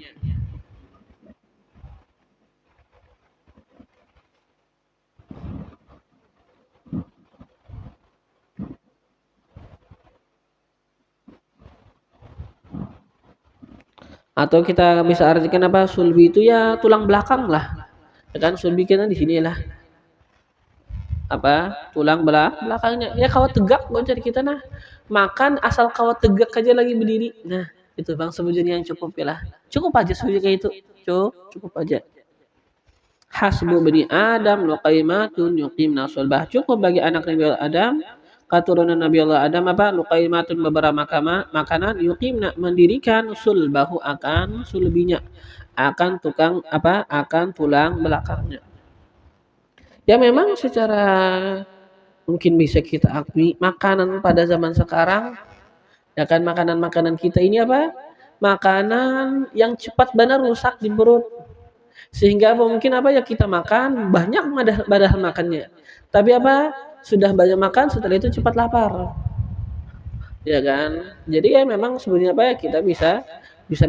Atau kita bisa artikan apa? Sulbi itu ya tulang belakang lah. Ya kan sulbi kita di sini lah. Apa? Tulang belakangnya. Ya kawat tegak buat cari kita nah. Makan asal kawat tegak aja lagi berdiri. Nah, itu Bang sebetulnya yang cukup ya lah. Cukup aja sebetulnya kayak itu. Cukup aja. Hasbu bani Adam luqaimatun yuqimna sulbah. Cukup bagi anak Nabi Adam, keturunan Nabi Allah Adam apa? Luqaimatun, beberapa makanan, yuqimna, mendirikan, sulbahu akan sulbinya, akan tukang apa? Akan tulang belakangnya. Ya memang secara mungkin bisa kita akui makanan pada zaman sekarang, ya kan makanan-makanan kita ini apa? Makanan yang cepat benar rusak di perut. Sehingga mungkin apa ya kita makan banyak padahal makannya. Tapi apa? Sudah banyak makan setelah itu cepat lapar. Ya kan? Jadi ya memang sebenarnya apa ya kita bisa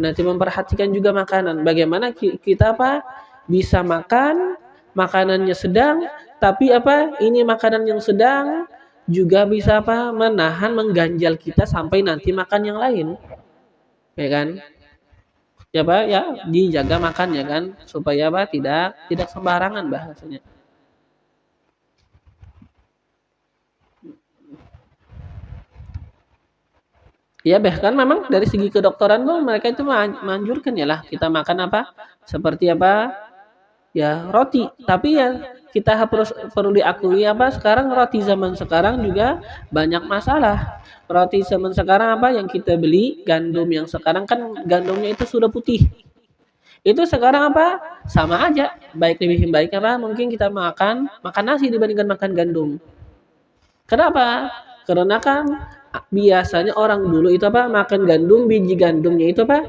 nanti memperhatikan juga makanan. Bagaimana kita apa? Bisa makan makanannya sedang, tapi apa? Ini makanan yang sedang juga bisa apa? Menahan, mengganjal kita sampai nanti makan yang lain. Ya kan? Ya Pak, ya dijaga makan ya kan supaya apa tidak sembarangan bahasanya. Ya bahkan memang dari segi kedokteran tuh mereka itu menganjurkan ya lah kita makan apa seperti apa ya roti, tapi ya kita perlu diakui apa sekarang roti zaman sekarang juga banyak masalah. Roti zaman sekarang apa yang kita beli gandum yang sekarang kan gandumnya itu sudah putih. Itu sekarang apa? Sama aja. Lebih baik apa? Mungkin kita makan nasi dibandingkan makan gandum. Kenapa? Karena kan biasanya orang dulu itu apa? Makan gandum, biji gandumnya itu apa?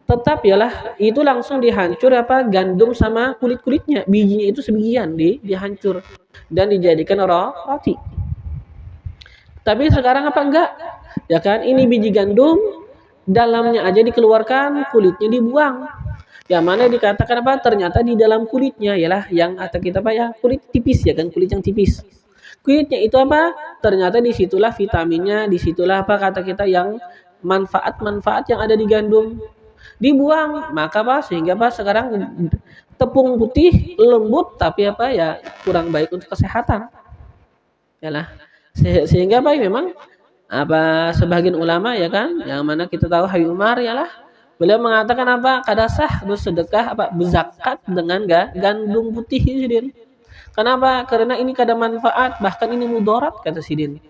Tetap yalah itu langsung dihancur apa? Gandum sama kulit-kulitnya. Bijinya itu sebagian dihancur dan dijadikan roti. Tapi sekarang apa enggak? Ya kan ini biji gandum dalamnya aja dikeluarkan, kulitnya dibuang. Yang mana dikatakan apa? Ternyata di dalam kulitnya ialah yang atau kita apa ya? Kulit tipis ya kan, kulit yang tipis. Kulitnya itu apa? Ternyata disitulah vitaminnya, disitulah apa kata kita yang manfaat-manfaat yang ada di gandum dibuang. Maka apa? Sehingga apa? Sekarang tepung putih lembut tapi apa ya kurang baik untuk kesehatan. Yalah. Sehingga apa memang apa sebagian ulama ya kan yang mana kita tahu Habib Umar yalah beliau mengatakan apa kada sah bersedekah apa berzakat dengan gandum putih sidin. Kenapa? Karena ini kada manfaat bahkan ini mudarat kata sidin.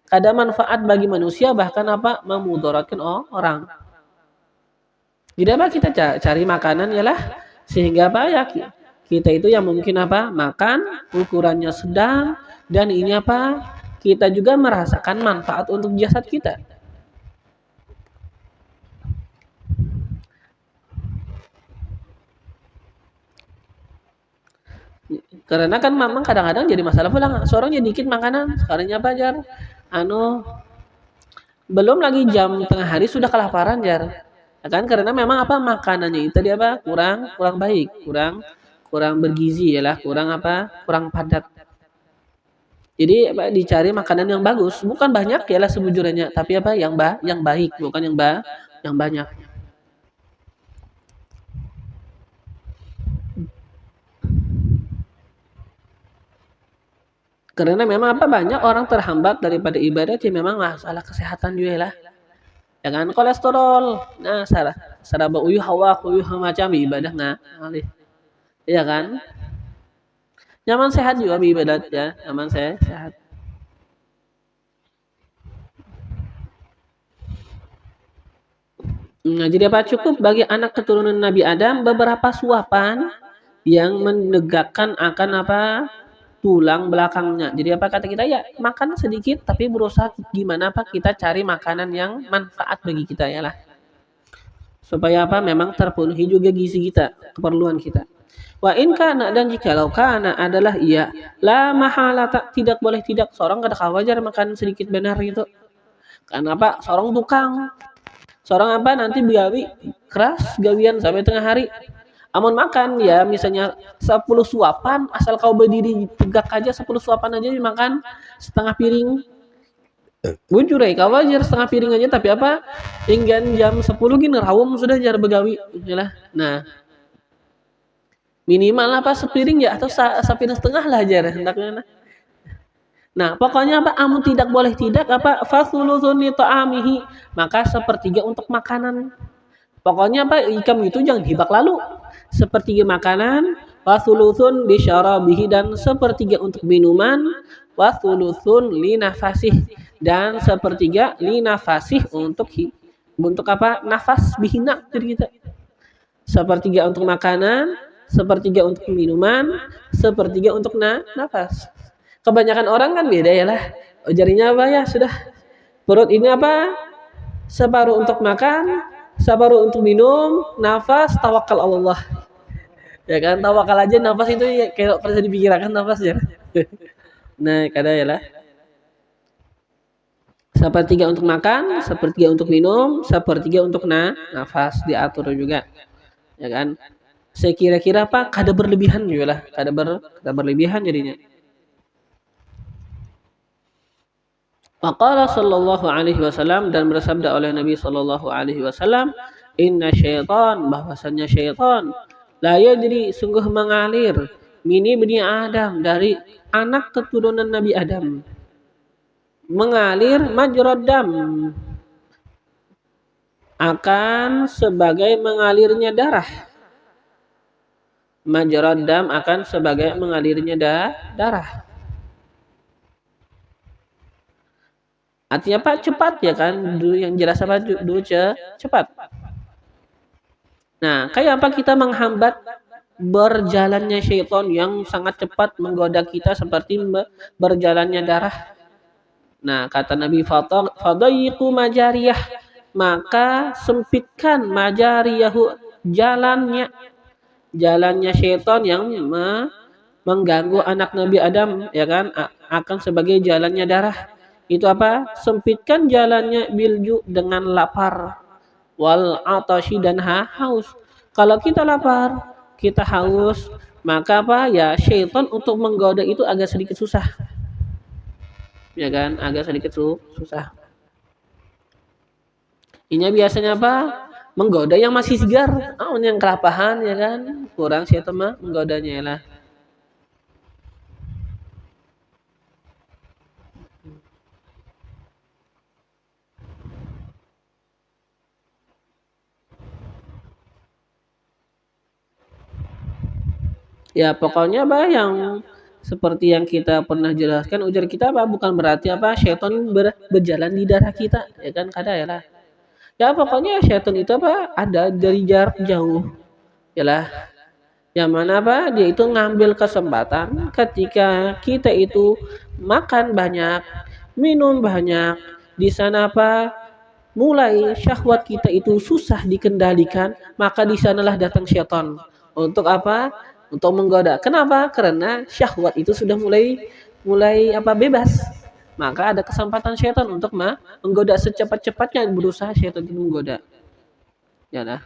Kada manfaat bagi manusia bahkan apa memudaratkan orang. Jadi apa kita cari makanan yalah sehingga apa ya kita itu yang mungkin apa makan ukurannya sedang dan ini apa kita juga merasakan manfaat untuk jasad kita. Karena kan memang kadang-kadang jadi masalah pula seorang jadi dikit makanan sekarangnya apa jar belum lagi jam tengah hari sudah kelaparan jar ya kan karena memang apa makanannya itu dia apa kurang baik kurang bergizi ya lah kurang padat. Jadi apa dicari makanan yang bagus bukan banyak ya lah sebujurnya tapi apa yang baik bukan yang banyak. Karena memang apa banyak orang terhambat daripada ibadah sih memang masalah kesehatan juga lah. Ya kan kolesterol. Nah, saraba uyuh hawa uyuh macam ibadah ngalih. Iya kan? Nyaman sehat juga ibadat ya, nyaman sehat. Nah, jadi apa cukup bagi anak keturunan Nabi Adam beberapa suapan yang menegakkan akan apa tulang belakangnya. Jadi apa kata kita ya makan sedikit tapi berusaha gimana apa kita cari makanan yang manfaat bagi kita ya lah. Supaya apa memang terpenuhi juga gizi kita, keperluan kita. Wa in kana dan jikalau kana adalah iya la mahala tidak boleh tidak seorang kada wajar makan sedikit benar gitu. Karena apa? Seorang tukang. Seorang apa nanti begawi keras gawian sampai tengah hari. Amun makan ya misalnya 10 suapan asal kau berdiri tegak aja 10 suapan aja dimakan setengah piring. Bujur kau wajar setengah piring aja tapi apa? Hingga jam 10 gini rawum sudah jar begawi. Yalah. Nah, minimal apa sepiring ya atau sepiring setengah lah jar hendaknya. Nah, pokoknya apa amun tidak boleh tidak apa fasulusun li ta'amihi maka sepertiga untuk makanan. Pokoknya apa ikam itu jangan hibak lalu. Sepertiga makanan, wasulusun bisyarabihi dan sepertiga untuk minuman, wasulusun linafasih dan sepertiga linafasih untuk apa? Nafas bihina jadi kita. Sepertiga untuk makanan, sepertiga untuk minuman, sepertiga untuk nafas. Kebanyakan orang kan beda ya lah. Jarinya apa ya sudah perut ini apa? Separuh untuk makan, separuh untuk minum, nafas, tawakal Allah. Ya kan, tawakal aja nafas itu ya, kayak bisa dipikirkan nafas ya. Nah, kada ya lah. Sepertiga untuk makan, sepertiga untuk minum, sepertiga untuk nafas diatur juga. Ya kan? Saya kira-kira apa? Kada berlebihan juga lah, kada berlebihan jadinya. Waqala sallallahu alaihi wasallam dan bersabda oleh Nabi sallallahu alaihi wasallam, "Inna syaitan bahwasanya syaitan la yadri sungguh mengalir mini bani Adam dari anak keturunan Nabi Adam. Mengalir majrad dam akan sebagai mengalirnya darah. Majrad dam akan sebagai mengalirnya darah. Artinya apa? Cepat ya kan? Dulu yang jelas apa? Dulu cepat. Nah, kayak apa kita menghambat berjalannya syaitan yang sangat cepat menggoda kita seperti berjalannya darah. Nah, kata Nabi fadayyiqu majariyah, maka sempitkan majariyahu jalannya syaitan yang mengganggu anak Nabi Adam ya kan akan sebagai jalannya darah. Itu apa? Sempitkan jalannya bilju dengan lapar wal atashi dan haus. Kalau kita lapar, kita haus, maka apa? Ya syaitan untuk menggoda itu agak sedikit susah. Ya kan? Agak sedikit susah. Ini biasanya apa? menggoda yang masih segar, yang kelapahan ya kan, kurang syaitan mah menggodanya ya lah. Ya pokoknya apa yang seperti yang kita pernah jelaskan, ujar kita apa bukan berarti apa syaitan berjalan di darah kita ya kan, kada ya lah. Ya pokoknya syaitan itu apa ada dari jarak jauh ya lah. Yang mana apa dia itu ngambil kesempatan ketika kita itu makan banyak, minum banyak, di sana apa mulai syahwat kita itu susah dikendalikan, maka di sanalah datang syaitan. Untuk apa? Untuk menggoda. Kenapa? Karena syahwat itu sudah mulai mulai apa bebas. Maka ada kesempatan syaitan untuk menggoda secepat-cepatnya, berusaha syaitan itu menggoda. Ya lah.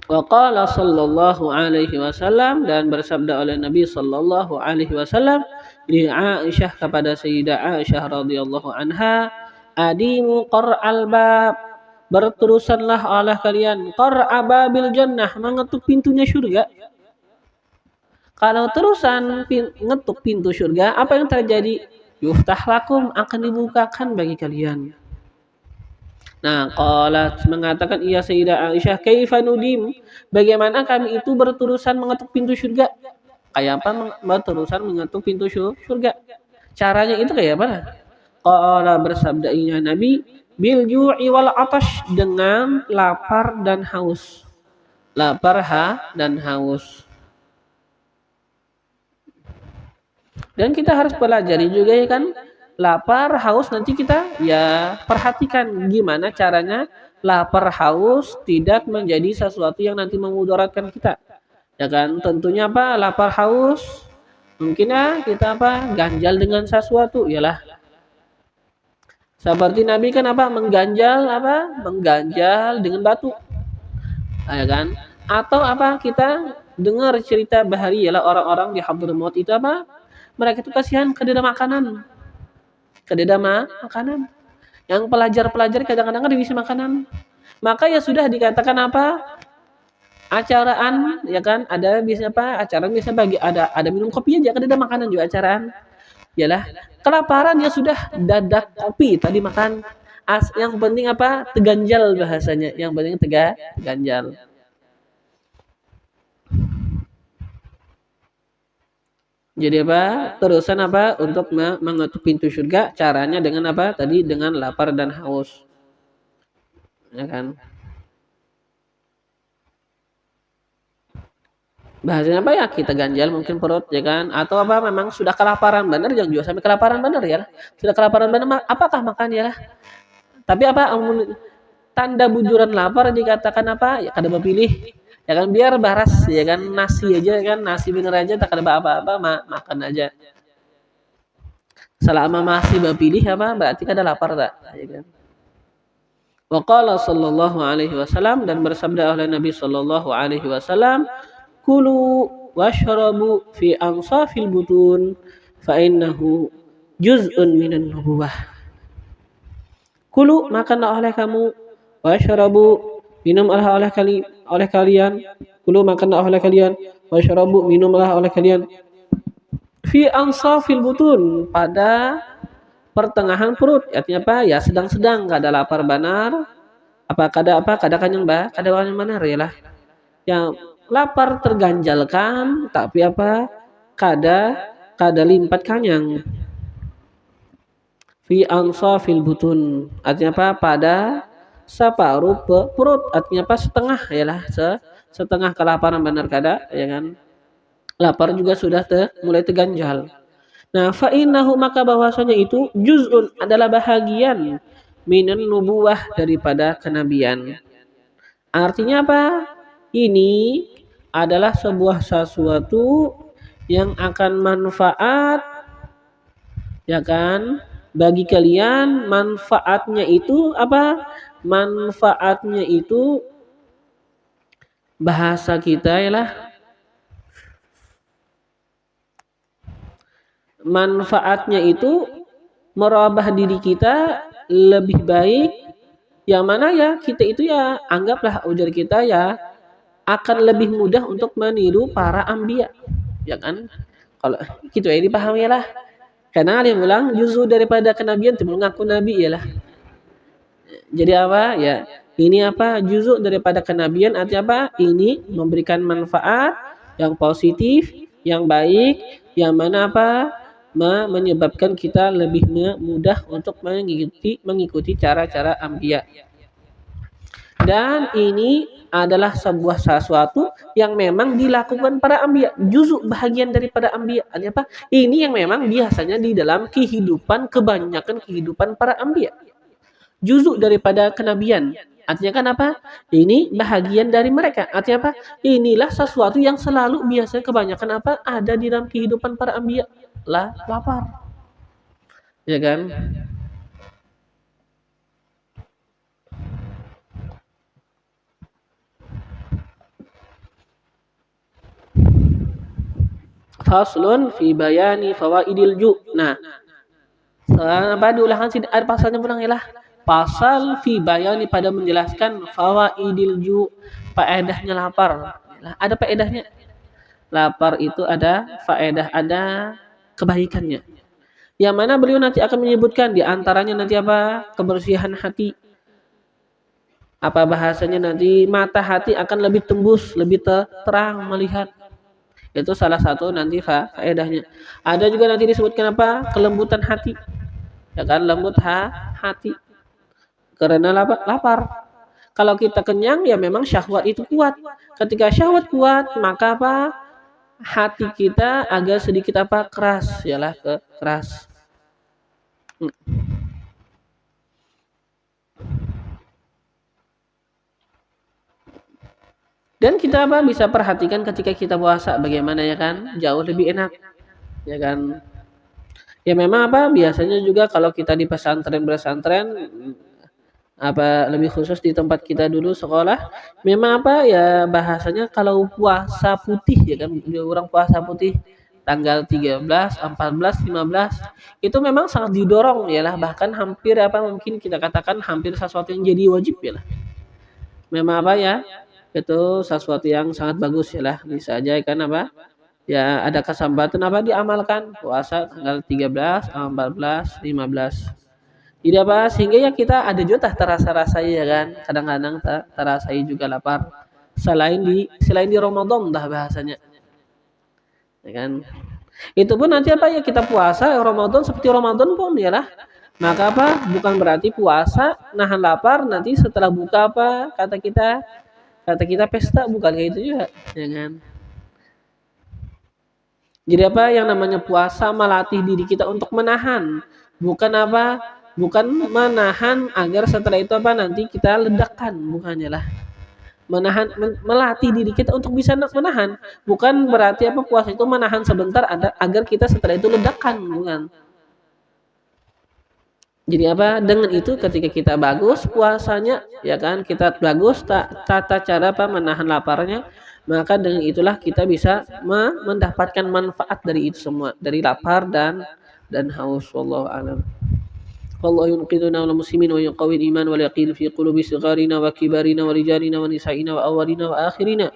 Wa qala sallallahu alaihi wasallam, dan bersabda oleh Nabi sallallahu alaihi wasallam li Aisyah, kepada Sayyidah Aisyah radhiyallahu anha, adimu qar'al bab, berterusanlah oleh kalian qar'a babil jannah, mengetuk pintunya surga. Kalau terusan ngetuk pintu surga, apa yang terjadi? Yuftah lakum, akan dibukakan bagi kalian. Nah, qalat, mengatakan iya Sayyidah Aisyah, kaifa nudim? Bagaimana kami itu berterusan mengetuk pintu surga? Kayak apa berterusan mengetuk pintu surga? Caranya itu kayak apa? Qala, bersabda iya Nabi, bil ju'i wal atash, dengan lapar dan haus. Lapar dan haus. Dan kita harus pelajari juga ya kan, lapar haus nanti kita ya perhatikan gimana caranya lapar haus tidak menjadi sesuatu yang nanti memudaratkan kita ya kan. Tentunya apa, lapar haus mungkin ya kita apa ganjal dengan sesuatu yalah, seperti Nabi kan apa mengganjal dengan batu ya kan. Atau apa kita dengar cerita bahari ialah orang-orang di Hadramaut itu apa, mereka itu kasihan kededa makanan. Yang pelajar-pelajar kadang-kadang ada bisa makanan. Maka ya sudah dikatakan apa? Acaraan ya kan, ada bisa apa? Acaraan bisa bagi ada minum kopi aja, kada ada makanan juga acaraan. Yalah, kelaparan ya sudah dadak kopi tadi makan. Yang penting apa? Teganjal bahasanya. Yang penting teganjal. Jadi apa? Terusan apa? Untuk mengetuk pintu surga, caranya dengan apa? Tadi dengan lapar dan haus. Ya kan? Bahasanya apa ya? Kita ganjal mungkin perut ya kan? Atau apa memang sudah kelaparan benar, jangan juga sampai kelaparan benar ya. Sudah kelaparan benar, apakah makan ya lah? Tapi apa tanda bujuran lapar dikatakan apa? Ya kada pilih. Ya kan biar baras ya kan, nasi aja kan, nasi bener aja tak ada apa-apa, makan aja. Selama masih berpilih apa berarti kada lapar tak ya kan. Wa qala sallallahu alaihi wasallam, dan bersabda oleh Nabi sallallahu alaihi wasallam, kulu washrabu fi ansafil butun fa innahu juz'un minan nubuwah. Kulu, makanlah oleh kamu, washrabu, minumlah oleh kalian, kulu, makanlah oleh kalian, washrabu, minumlah oleh kalian, fi ansafil butun, pada pertengahan perut. Artinya apa? Ya sedang-sedang, kada lapar benar, kada kenyang kada kenyang benar ya lah. Yang lapar terganjalkan tapi apa? Kada limpat kenyang. Fi ansafil butun, artinya apa? Pada separuh perut, artinya apa? Setengah yalah, setengah kelaparan benar kada ya kan. Lapar juga sudah mulai terganjal. Nah, fa innahu, maka bahwasanya itu juz'un, adalah bahagian minan nubuwah, daripada kenabian. Artinya apa? Ini adalah sebuah sesuatu yang akan manfaat ya kan bagi kalian. Manfaatnya itu apa? Manfaatnya itu bahasa kita ialah manfaatnya itu merubah diri kita lebih baik, yang mana ya kita itu ya anggaplah ujar kita ya akan lebih mudah untuk meniru para anbiya, ya kan? Kalau gitu ya dipahami lah. Karena dia bilang juz'u daripada kenabian itu mengaku nabi ialah. Jadi apa? Ya, ini apa? Juz'u daripada kenabian artinya apa? Ini memberikan manfaat yang positif, yang baik, yang mana apa? Menyebabkan kita lebih mudah untuk mengikuti cara-cara anbiya. Dan ini adalah sebuah sesuatu yang memang dilakukan para anbiya, juz'u bahagian daripada anbiya. Artinya apa? Ini yang memang biasanya di dalam kebanyakan kehidupan para anbiya. Juz'u daripada kenabian. Artinya kan apa? Ini bahagian dari mereka. Artinya apa? Inilah sesuatu yang selalu biasa kebanyakan apa? Ada di dalam kehidupan para anbiya. Lapar. Ya kan? Faslun fi bayani fawaidil ju'. Nah, apa diulangkan sih ada pasalnya pulang ya lah. Pasal fi bayani pada menjelaskan fawaidil ju', faedahnya lapar. Ada faedahnya. Lapar itu ada faedah, ada kebaikannya. Yang mana beliau nanti akan menyebutkan di antaranya nanti apa? Kebersihan hati. Apa bahasanya nanti mata hati akan lebih tembus, lebih terang melihat. Itu salah satu nanti faedahnya. Ada juga nanti disebutkan apa? Kelembutan hati. Ya kan, lembut hati. Karena lapar. Kalau kita kenyang ya memang syahwat itu kuat. Ketika syahwat kuat, maka apa? Hati kita agak sedikit apa? Keras, yalah keras. Dan kita apa bisa perhatikan ketika kita puasa bagaimana ya kan, jauh lebih enak, ya kan. Ya memang apa biasanya juga kalau kita di pesantren apa lebih khusus di tempat kita dulu sekolah, memang apa ya bahasanya kalau puasa putih ya kan, orang puasa putih tanggal 13, 14, 15 itu memang sangat didorong ya lah, bahkan hampir apa mungkin kita katakan hampir sesuatu yang jadi wajib ya lah. Memang apa ya? Itu sesuatu yang sangat bagus ya lah, bisa aja kan apa ya ada kesempatan apa diamalkan puasa tanggal 13, 14, 15. Jadi apa sehingga ya kita ada juga terasa ya kan, kadang-kadang terasai juga lapar selain di Ramadan dah bahasanya ya kan. Itu pun nanti apa ya kita puasa Ramadan seperti Ramadan pun ya lah. Maka apa bukan berarti puasa nahan lapar nanti setelah buka apa kata kita pesta, bukan kayak itu juga ya kan. Jadi apa yang namanya puasa melatih diri kita untuk menahan, bukan menahan agar setelah itu apa nanti kita ledakan, bukannya lah. Melatih diri kita untuk bisa menahan, bukan berarti apa puasa itu menahan sebentar agar kita setelah itu ledakan, bukan. Jadi apa dengan itu ketika kita bagus puasanya ya kan, kita bagus tata cara apa menahan laparnya, maka dengan itulah kita bisa mendapatkan manfaat dari itu semua, dari lapar dan haus. Wallahu a'lam. والله ينقذنا والمسلمين ويقوي الإيمان واليقين في قلوب صغارنا وكبارنا ورجالنا ونسائنا وأولنا وآخرنا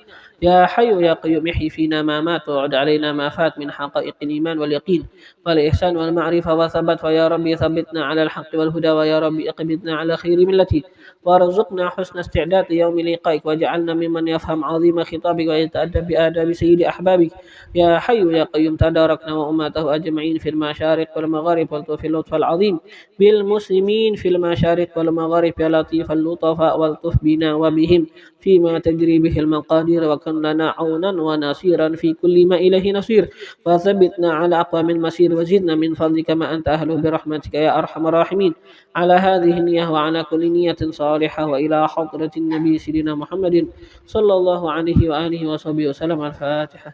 يا حي يا قيوم احي فينا ما مات وعد علينا ما فات من حقائق الإيمان واليقين والإحسان والمعرفة وثبت ويا ربي ثبتنا على الحق والهدى ويا ربي اقبضنا على خير ملتي وارزقنا حسن استعداد يوم لقائك واجعلنا ممن يفهم عظيم خطابك ويتأدب بآداب سيد أحبابك يا حي يا قيوم تداركنا وأمته أجمعين في المشارق والمغارب والطف اللطف العظيم بالمسلمين في المشارق والمغارب يا لطيف اللطفاء والطف بنا وبهم فيما تجري به المقادير وكن لنا عونا ونصيرا في كل ما إليه نصير وثبتنا على أقوام المسير وزدنا من فضلك ما أنت أهله برحمتك يا أرحم الراحمين على هذه النية وعلى كل نية صالحة وإلى حضرة النبي سيدنا محمد صلى الله عليه وآله وصحبه وسلم. الفاتحة.